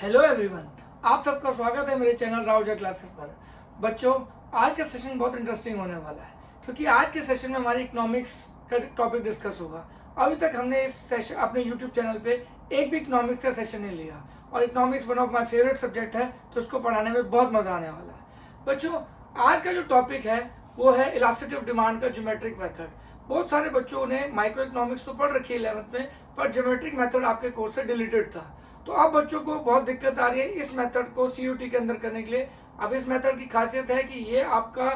Hello everyone, आप सबका स्वागत है मेरे चैनल राउजा क्लासेस पर। बच्चों, आज का सेशन बहुत इंटरेस्टिंग होने वाला है क्योंकि आज के सेशन में हमारी इकोनॉमिक्स का टॉपिक डिस्कस होगा। अभी तक हमने इस सेशन अपने यूट्यूब चैनल पे एक भी इकोनॉमिक्स का सेशन नहीं लिया और economics one of my favourite subject है, तो उसको पढ़ाने में बहुत मजा आने वाला है। बच्चों, आज का जो टॉपिक है वो है इलास्टिसिटी ऑफ डिमांड का ज्योमेट्रिक मेथड। बहुत सारे बच्चों ने माइक्रो इकोनॉमिक्स तो पढ़ रखी है 11th में, पर ज्योमेट्रिक मेथड आपके कोर्स से डिलीटेड था। तो अब बच्चों को बहुत दिक्कत आ रही है इस मेथड को सीयूटी के अंदर करने के लिए। अब इस मेथड की खासियत है कि ये आपका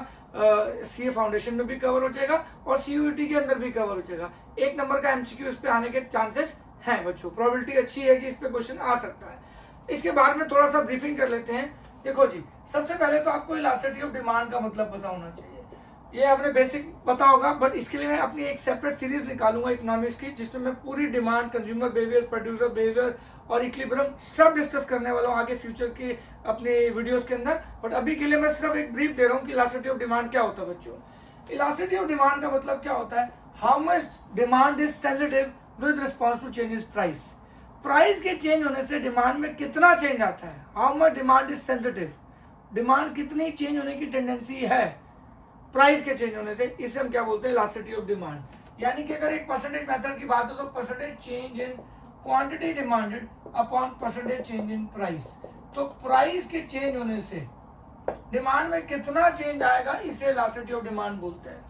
सीए फाउंडेशन में भी कवर हो जाएगा और सीयूटी के अंदर भी कवर हो जाएगा। 1 नंबर का एमसीक्यू इस पे आने के चांसेस हैं बच्चों, प्रोबेबिलिटी अच्छी है कि इस पे क्वेश्चन आ सकता है। इसके बारे में थोड़ा सा ब्रीफिंग कर लेते हैं। देखो जी, सबसे पहले तो आपको इलास्टिसिटी ऑफ डिमांड का मतलब पता होना चाहिए। ये आपने बेसिक पता होगा, बट इसके लिए मैं अपनी एक सेपरेट सीरीज निकालूंगा इकोनॉमिक्स की, जिसमें मैं पूरी demand, consumer behaviour, producer behaviour और इक्विलिब्रियम सब डिस्कस करने वाला हूँ आगे फ्यूचर के अपने वीडियोस के अंदर। बट अभी के लिए मैं सिर्फ एक ब्रीफ दे रहा हूँ कि इलास्टिसिटी ऑफ डिमांड क्या होता है बच्चों। इलास्टिसिटी ऑफ डिमांड का मतलब क्या होता है? How much demand is sensitive with response to changes price. Price के चेंज होने से डिमांड में कितना चेंज आता है। How much demand is sensitive, demand कितनी चेंज होने की टेंडेंसी है प्राइस के चेंज होने से, इसे हम क्या बोलते हैं? Elasticity of demand. यानी कि अगर एक परसेंटेज मेथड की बात हो तो percentage change in quantity demanded upon percentage change in price. तो प्राइस के चेंज होने से डिमांड में कितना चेंज आएगा, इसे इलास्टिसिटी ऑफ डिमांड बोलते हैं।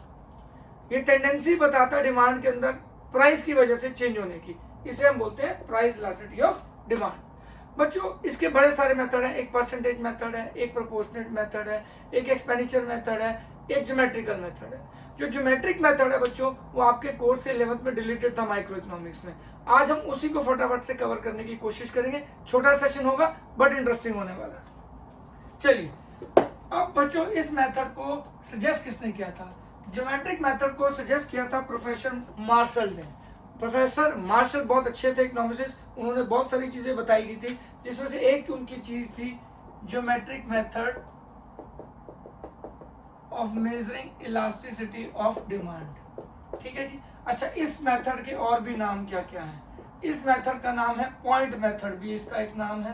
ये टेंडेंसी बताता है डिमांड के अंदर प्राइस की वजह से चेंज होने की, इसे हम बोलते हैं प्राइस इलास्टिसिटी ऑफ डिमांड। बच्चों, इसके बड़े सारे मेथड हैं। एक परसेंटेज मेथड है, एक प्रोपोर्शनेट मेथड है, एक एक्सपेंडिचर मेथड है, एक ज्योमेट्रिकल मेथड है। जो ज्योमेट्रिक मेथड है बच्चों, वो आपके कोर्स से 11th में डिलीटेड था माइक्रो इकोनॉमिक्स में। आज हम उसी को फटाफट से कवर करने की कोशिश करेंगे। छोटा सेशन होगा बट इंटरेस्टिंग होने वाला है। चलिए, अब बच्चों इस मेथड को सजेस्ट किसने किया था? ज्योमेट्रिक मेथड को सजेस्ट किया था प्रोफेसर मार्शल ने। प्रोफेसर मार्शल बहुत अच्छे थे इकोनॉमिस्ट, उन्होंने बहुत सारी चीजें बताई गई थी, जिसमें से एक उनकी चीज थी geometric method of measuring elasticity of demand. ठीक है जी। अच्छा, इस मेथड के और भी नाम क्या क्या है? इस मेथड का नाम है पॉइंट मेथड, भी इसका एक नाम है।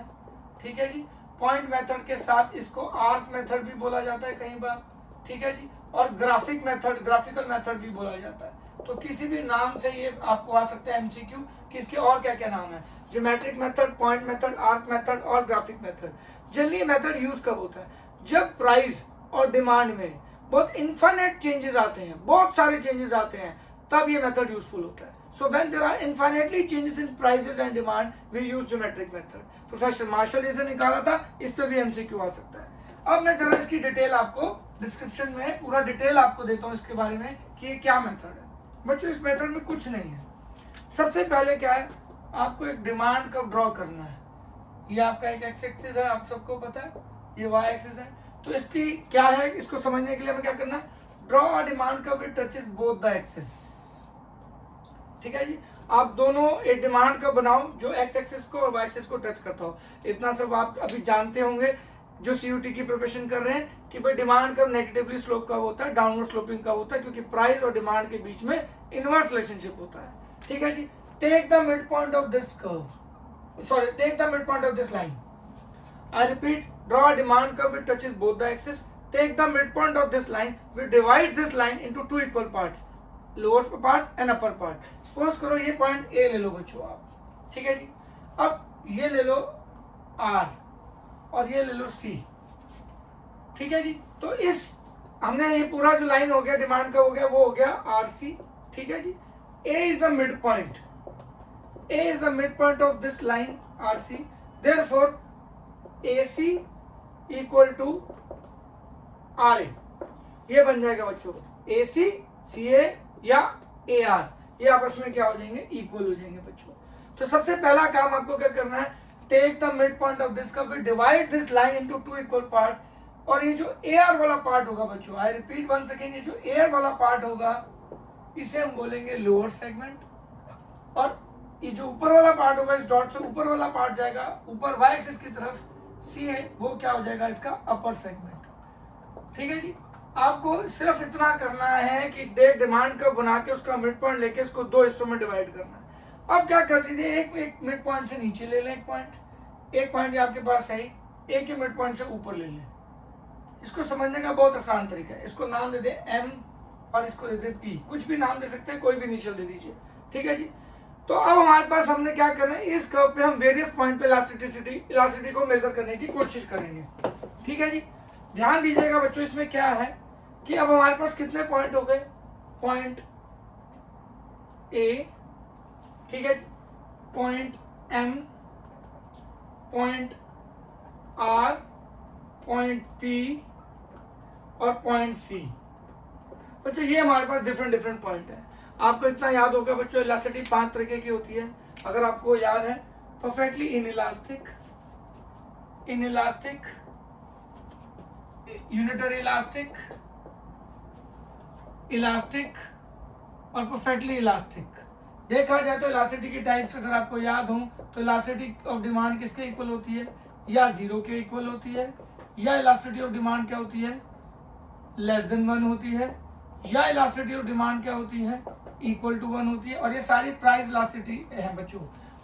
ठीक है जी। पॉइंट मेथड के साथ इसको आर्क मेथड भी बोला जाता है कई बार। ठीक है जी। और ग्राफिक मेथड, ग्राफिकल मेथड भी बोला जाता है। तो किसी भी नाम से ये आपको आ सकता है एमसीक्यू कि इसके और क्या क्या नाम है। Geometric method, point method, arc method और graphic method. Generally method use कब होता है? जब प्राइस और डिमांड में बहुत इनफाइनाइट चेंजेस आते हैं, बहुत सारे चेंजेस आते हैं, तब ये मेथड यूजफुल होता है। So when there are infinitely changes in prices and demand, we use geometric method. Professor Marshall इसे निकाला था, इस पे भी एमसीक्यू आ सकता है। अब मैं जरा इसकी डिटेल आपको डिस्क्रिप्शन में पूरा डिटेल आपको देता हूँ इसके बारे में कि ये क्या मेथड है। बच्चों, इस मेथड में कुछ नहीं है। सबसे पहले क्या है, आपको एक डिमांड कर्व ड्रॉ करना है। ये आपका एक एक्स एक्सिस है, आप सबको पता है, ये वाई एक्सिस है। तो इसकी क्या है, इसको समझने के लिए हमें क्या करना है? Draw a demand curve which touches both the axis. ठीक है जी। आप दोनों एक डिमांड कर्व बनाओ जो एक्स एक्सिस को और वाई एक्सिस को टच करता हो। इतना सब आप अभी जानते होंगे जो सीयूटी की प्रिपरेशन कर रहे हैं कि भाई डिमांड कर्व नेगेटिवली स्लोप का होता है, डाउनवर्ड स्लोपिंग का होता है, क्योंकि प्राइस और डिमांड के बीच में इनवर्स रिलेशनशिप होता है। ठीक है जी। Take the mid point of this curve, sorry, take the mid point of this line. I repeat, draw a demand curve which touches both the axes. Take the midpoint of this line. We divide this line into two equal parts, lower part and upper part. Suppose करो ये point A ले लो बच्चों आप, ठीक है जी। अब ये ले लो R और ये ले लो C, ठीक है जी। तो इस हमने ये पूरा जो लाइन हो गया डिमांड का हो गया, वो हो गया RC, ठीक है जी। A is a midpoint. A is a midpoint of this line RC. Therefore AC equal to RA, ये बन जाएगा बच्चों। AC CA या AR, ये आपस में क्या हो जाएंगे? इक्वल हो जाएंगे बच्चों। तो सबसे पहला काम आपको क्या करना है? Take the mid point of this curve, divide this line into two equal part. और ये जो AR वाला पार्ट होगा बच्चों, आई रिपीट वन सेकेंड, ये जो AR वाला पार्ट होगा इसे हम बोलेंगे लोअर सेगमेंट, और ये जो ऊपर वाला पार्ट होगा इस डॉट से ऊपर वाला पार्ट जाएगा ऊपर वाई एक्सिस की तरफ, सी है, वो क्या हो जाएगा? इसका अपर सेगमेंट। ठीक है जी। आपको सिर्फ इतना करना है कि डिमांड कर्व बना के उसका मिड पॉइंट लेके इसको दो हिस्सों में डिवाइड करना है। अब क्या कर दीजिए, एक मिड पॉइंट से नीचे ले लें एक पॉइंट, एक पॉइंट आपके पास सही, ए के मिड पॉइंट से ऊपर ले लें। इसको समझने का बहुत आसान तरीका है, इसको नाम दे दे एम और इसको दे दे पी, कुछ भी नाम दे सकते हैं, कोई भी इनिशियल दे दीजिए, ठीक है जी। तो अब हमारे पास हमने क्या करना है, इस कर्व पे हम वेरियस पॉइंट पे इलास्टिसिटी को मेजर करने की कोशिश करेंगे, ठीक है जी। ध्यान दीजिएगा बच्चों, इसमें क्या है कि अब हमारे पास कितने पॉइंट हो गए, पॉइंट ए, ठीक है जी, point M, point R, point P और पॉइंट सी। बच्चों ये हमारे पास डिफरेंट पॉइंट है। आपको इतना याद होगा बच्चों, इलास्टिसिटी 5 तरीके की होती है, अगर आपको याद है, perfectly inelastic, unitary elastic, elastic और परफेक्टली इलास्टिक। देखा जाए तो इलास्टिसिटी की टाइप्स अगर आपको याद हो तो इलास्टिसिटी ऑफ डिमांड किसके इक्वल होती है, या 0 के इक्वल होती है, या इलास्टिसिटी ऑफ डिमांड क्या होती है, लेस देन 1 होती है, या इलास्टिसिटी ऑफ डिमांड क्या होती है, इक्वल टू 1 होती है। और ये सारी प्राइस इलास्टिसिटी है बच्चों,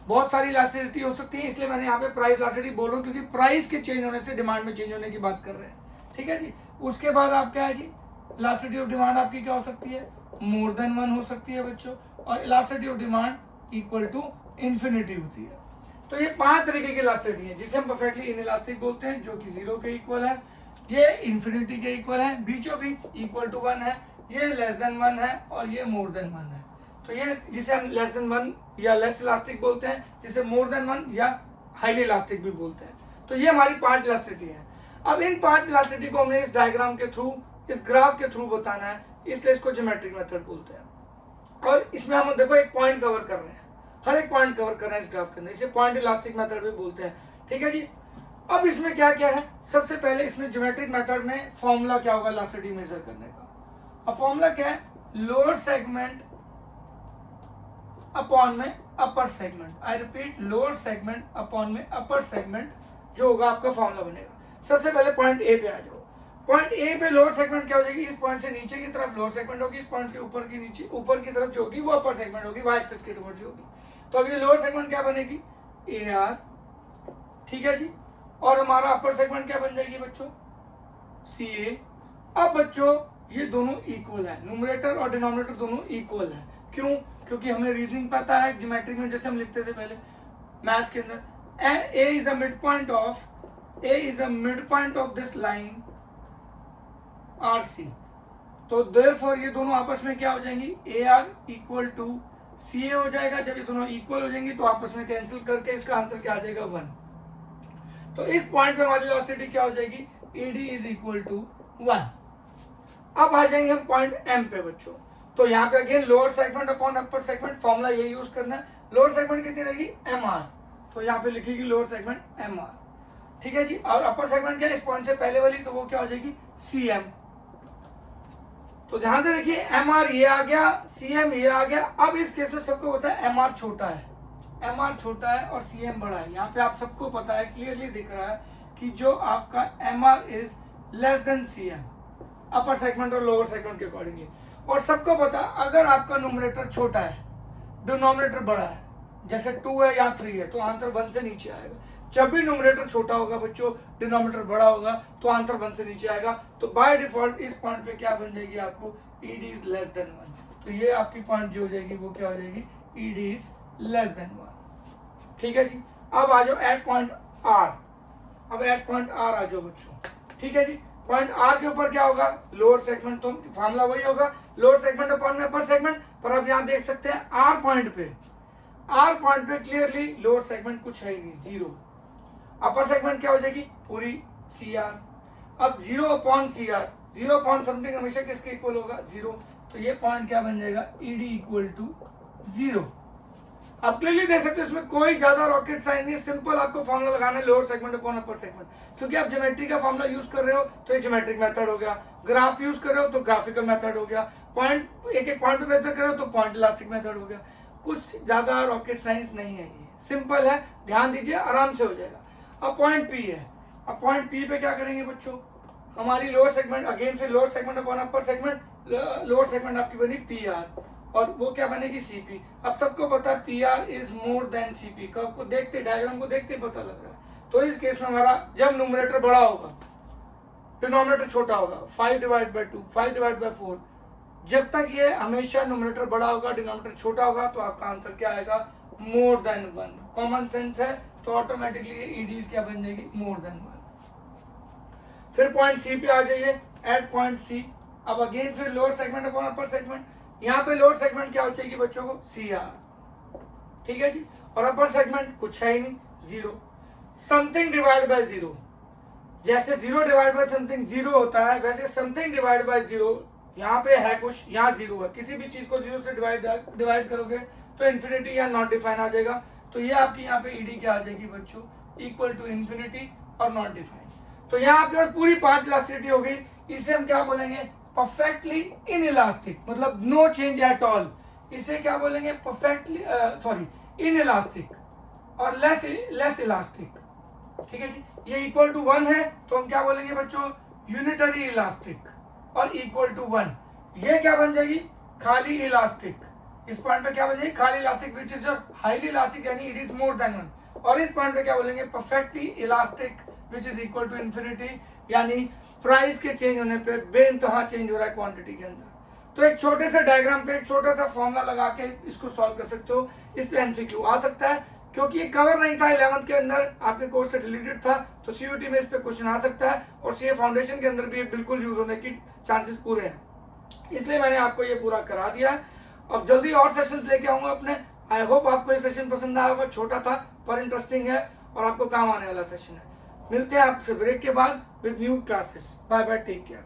बहुत सारी इलास्टिसिटी हो सकती है, इसलिए मैंने यहाँ पे प्राइस इलास्टिसिटी बोल रहा हूँ, क्योंकि प्राइस के चेंज होने से डिमांड में चेंज होने की बात कर रहे हैं, ठीक है जी। उसके बाद आप क्या है जी, इलास्टिसिटी ऑफ डिमांड आपकी क्या हो सकती है, मोर देन 1 हो सकती है बच्चों, और elasticity of demand equal to infinity होती है। तो ये 5 तरीके की इलास्टिसिटी है, जिसे हम परफेक्टली इनइलास्टिक बोलते हैं, जो कि 0 के इक्वल है, ये इन्फिनिटी के इक्वल है, बीचों बीच इक्वल टू 1 है, ये लेस देन 1 है, और ये मोर देन 1 है। तो ये जिसे हम लेस देन 1 या लेस इलास्टिक बोलते हैं, जिसे मोर देन 1 या हाईली इलास्टिक भी बोलते हैं। तो ये हमारी 5 इलास्टिसिटी है। अब इन 5 इलास्टिसिटी को हमने इस डायग्राम के थ्रू, इस ग्राफ के थ्रू बताना है, इसलिए इसको ज्योमेट्रिक मेथड बोलते हैं। और इसमें हम देखो एक पॉइंट कवर कर रहे हैं, हर एक पॉइंट कवर कर रहे हैं इस ग्राफ के अंदर, इसे पॉइंट इलास्टिक मेथड भी बोलते हैं, ठीक है जी। अब इसमें क्या क्या है, सबसे पहले इसमें ज्योमेट्रिक मेथड में फॉर्मूला क्या होगा इलास्टिसिटी मेजर करने का। अब फॉर्मूला क्या है, लोअर सेगमेंट अपॉन में upper segment, I repeat, lower segment upon में अपर सेगमेंट, जो होगा आपका फॉर्मूला बनेगा। सबसे पहले पॉइंट ए पे आ जाओ। पॉइंट ए पे लोअर सेगमेंट क्या हो जाएगी, इस पॉइंट से नीचे की तरफ लोअर सेगमेंट होगी, इस पॉइंट के ऊपर की नीचे ऊपर की तरफ जो होगी वो अपर सेगमेंट होगी, वाई एक्सिस के टुवर्ड्स होगी। तो अब ये लोअर सेगमेंट क्या बनेगी, ए आर, ठीक है जी। और हमारा अपर सेगमेंट क्या बन जाएगी बच्चों, सी ए। अब बच्चों ये दोनों इक्वल है, न्यूमरेटर और डिनोमिनेटर दोनों इक्वल है। क्यों, क्योंकि हमें रीजनिंग पता है ज्योमेट्रिक में, जैसे हम लिखते थे पहले मैथ्स के अंदर, A is a mid point of this line R C. तो देयरफॉर ये दोनों आपस में क्या हो जाएंगी, A R equal to C A हो जाएगा। जब ये दोनों इक्वल हो जाएंगी तो आपस में कैंसिल करके इसका आंसर क्या आ जाएगा, 1। तो इस पॉइंट पे हमारी वेलोसिटी क्या हो जाएगी, E D is equal to 1। अब आ जाएंगे हम पॉइंट एम पे बच्चों। तो यहाँ पे again lower segment upon upper segment, formula ये यूज करना है। लोअर सेगमेंट कितनी रहेगी, एम आर, तो यहाँ पे लिखेगी लोअर सेगमेंट एम आर, ठीक है जी। और अपर सेगमेंट क्या है, इस पॉइंट से पहले वाली, तो वो क्या हो जाएगी, सी एम। तो ध्यान से देखिए, एम आर ये आ गया, सी एम ये आ गया। अब इस केस में सबको पता है एम आर छोटा है, एम आर छोटा है और सी एम बड़ा है। यहाँ पे आप सबको पता है, क्लियरली दिख रहा है कि जो आपका M R is less than C M, upper segment और लोअर सेगमेंट के अकॉर्डिंगली। और सबको पता है अगर आपका न्यूमरेटर छोटा है, डिनोमिनेटर बड़ा है, जैसे 2 है या 3 है, तो आंसर 1 से नीचे आएगा। जब भी न्यूमरेटर छोटा होगा बच्चों, डिनोमिनेटर बड़ा होगा, तो आंसर 1 से नीचे आएगा। तो बाय डिफॉल्ट इस पॉइंट पे क्या बन जाएगी आपको, ई डी इज लेस देन 1। तो ये आपकी पॉइंट जो हो जाएगी वो क्या हो जाएगी, E D is less then 1, ठीक है जी। अब आ जाओ एट पॉइंट आर, अब एट पॉइंट आर आ जाओ बच्चों, ठीक है जी। पॉइंट आर के ऊपर क्या होगा, लोअर सेगमेंट, तो फॉर्मूला वही होगा, लोअर सेगमेंट अपॉन में अपर सेगमेंट। पर अब यहाँ देख सकते हैं आर पॉइंट पे क्लियरली लोअर सेगमेंट कुछ है ही नहीं, 0। अपर सेगमेंट क्या हो जाएगी, पूरी सी आर। अब 0 upon C R, 0 upon something हमेशा किसके इक्वल होगा, 0। तो ये पॉइंट क्या बन जाएगा, ई डी इक्वल टू 0। आप क्लियरली देख सकते हो, इसमें कोई ज्यादा रॉकेट साइंस नहीं है, सिंपल आपको फॉर्मूला लगाना है, lower segment upon upper segment. क्योंकि आप ज्योमेट्री का फॉर्मूला यूज कर रहे हो तो ये ज्योमेट्रिक मेथड हो गया, ग्राफ यूज कर रहे हो तो ग्राफिकल मेथड हो गया, पॉइंट एक पॉइंट पे मेजर कर रहे हो तो पॉइंट इलास्टिक मेथड हो गया। कुछ ज्यादा रॉकेट साइंस नहीं है, ये सिंपल है, ध्यान दीजिए, आराम से हो जाएगा। अब पॉइंट पी है, अब पॉइंट पी पे क्या करेंगे बच्चों, हमारी लोअर सेगमेंट, अगेन फिर lower segment upon upper segment, lower segment आपकी बनी पी आर और वो क्या बनेगी, सीपी। अब सबको पता है P R is more then CP, आपको देखते डायग्राम को देखते ही पता लग रहा है। तो इस केस में हमारा जब न्यूमरेटर बड़ा होगा डिनोमिनेटर छोटा होगा, 5 डिवाइड बाई 2, 5 डिवाइड बाई 4, जब तक ये हमेशा न्यूमरेटर बड़ा होगा डिनोमिनेटर छोटा होगा तो आपका आंसर क्या आएगा, मोर देन 1। कॉमन सेंस है तो ऑटोमेटिकली ये ईडीज क्या बन जाएगी, मोर देन 1। फिर पॉइंट सी पे आ जाइए, एट पॉइंट सी। अब अगेन फिर lower segment upon upper segment, यहाँ पे लोअर सेगमेंट क्या हो जाएगी बच्चों को, सी आर, ठीक है जी, और अपर सेगमेंट कुछ है ही नहीं, 0। समथिंग डिवाइड बाय 0, जैसे 0 डिवाइड बाय समथिंग 0 होता है, वैसे समथिंग डिवाइड बाय 0 यहाँ पे है कुछ, यहाँ 0 है। किसी भी चीज को 0 से डिवाइड करोगे तो इन्फिनिटी या नॉट डिफाइन आ जाएगा। तो ये आपकी यहाँ पे ईडी क्या आ जाएगी बच्चों, इक्वल टू इन्फिनिटी और नॉट डिफाइन। तो यहाँ आपके पास पूरी 5 इलास्टिसिटी हो गई। इसे हम क्या बोलेंगे, परफेक्टली इन इलास्टिक, मतलब नो चेंज एट ऑल। इसे क्या बोलेंगे, परफेक्टली सॉरी इन इलास्टिक और लेस इलास्टिक, ठीक है जी। ये इक्वल टू 1 है तो हम क्या बोलेंगे बच्चों, यूनिटरी इलास्टिक, और इक्वल टू 1 ये क्या बन जाएगी, खाली इलास्टिक। इस पॉइंट पे क्या बन जाएगी, खाली elastic which is highly elastic, यानी इट इज मोर देन 1। और इस पॉइंट पे क्या बोलेंगे, perfectly elastic which is equal to infinity, यानी प्राइस के चेंज होने पे बेइंतहा चेंज हो रहा है क्वांटिटी के अंदर। तो एक छोटे से डायग्राम पे एक छोटा सा फॉर्मूला लगा के इसको सॉल्व कर सकते हो। इस पे एमसीक्यू आ सकता है, क्योंकि ये कवर नहीं था 11th के अंदर, आपके कोर्स से रिलेटेड था, तो सीयूटी में इस पे क्वेश्चन आ सकता है, और सीए फाउंडेशन के अंदर भी बिल्कुल यूज होने की चांसेस पूरे हैं। इसलिए मैंने आपको ये पूरा करा दिया है। अब जल्दी और सेशंस लेके आऊंगा अपने। आई होप आपको ये सेशन पसंद आया होगा, छोटा था पर इंटरेस्टिंग है और आपको काम आने वाला सेशन है। मिलते हैं आपसे ब्रेक के बाद with new classes. Bye bye, take care.